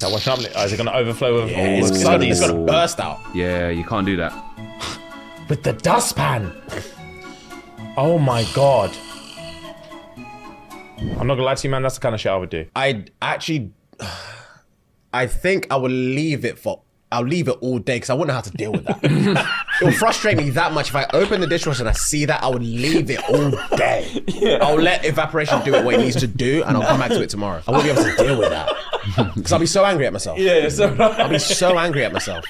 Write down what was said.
That wash up, is it going to overflow with all It's the going to burst out. Yeah, you can't do that. with the dustpan? Oh my God. I'm not gonna lie to you, man. That's the kind of shit I would do. I think I would leave it all day because I wouldn't know how to deal with that. It would frustrate me that much if I open the dishwasher and I see that. I would leave it all day. Yeah. I'll let evaporation do what it needs to do, and I'll come back to it tomorrow. I won't be able to deal with that because I'll be so angry at myself. Yeah, so I'll be so angry at myself.